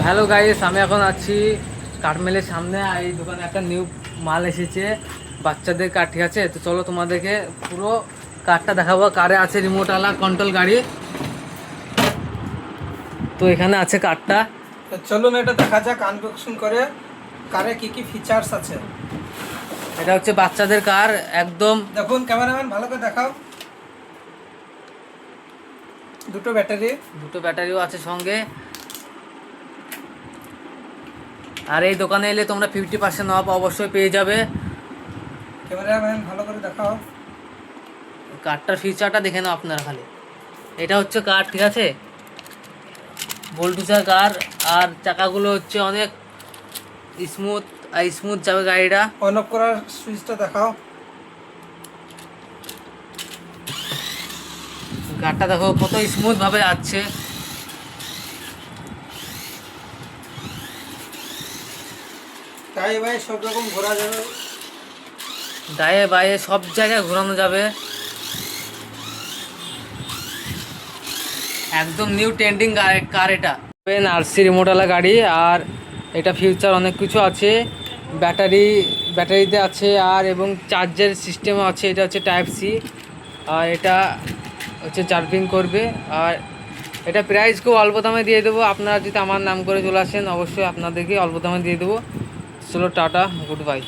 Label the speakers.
Speaker 1: Hello guys, আমি এখন আছি কাঠমেলের সামনে। আর এই দোকানে একটা নিউ মাল এসেছে, বাচ্চাদের কার। ঠিক আছে, তো চলো তোমাদেরকে পুরো কারটা দেখাবো। কারে আছে রিমোটওয়ালা কন্ট্রোল গাড়ি। তো এখানে আছে কারটা।
Speaker 2: তো চলুন এটা দেখা যাক আনবক্সিং করে কারে কি কি ফিচার্স আছে।
Speaker 1: এটা হচ্ছে বাচ্চাদের কার একদম।
Speaker 2: দেখুন ক্যামেরাম্যান ভালো করে দেখাও। দুটো
Speaker 1: ব্যাটারিও আছে সঙ্গে। আর এই দোকানে এলে তোমরা 50% অফ অবশ্যই পেয়ে যাবে।
Speaker 2: ক্যামেরাম্যান ভালো করে দেখাও।
Speaker 1: কারটার ফিচারটা দেখে নাও আপনারা খালি। এটা হচ্ছে কার, ঠিক আছে, বল্টুসার কার। আর চাকাগুলো হচ্ছে অনেক স্মুথ যাবে গাড়িটা।
Speaker 2: অন অফ করার সুইচটা দেখাও।
Speaker 1: কারটা দেখো কত স্মুথ ভাবে যাচ্ছে।
Speaker 2: তাই ভাই সব রকম ঘোরা যাবে,
Speaker 1: ডায়ে বায়ে সব জায়গায় ঘোরানো যাবে। একদম নিউ ট্রেন্ডিং কার এটা। আরসি রিমোটওয়ালা গাড়ি। আর এটা ফিউচার অনেক কিছু আছে। ব্যাটারিতে আছে আর এবং চার্জের সিস্টেমও আছে। এটা হচ্ছে টাইপ সি। আর এটা হচ্ছে চার্জিং করবে। আর এটা প্রাইস খুব অল্প দামে দিয়ে দেবো। আপনারা যদি আমার নাম করে চলে আসেন অবশ্যই আপনাদেরকে অল্প দামে দিয়ে দেবো। চলো টাটা, গুড বাই।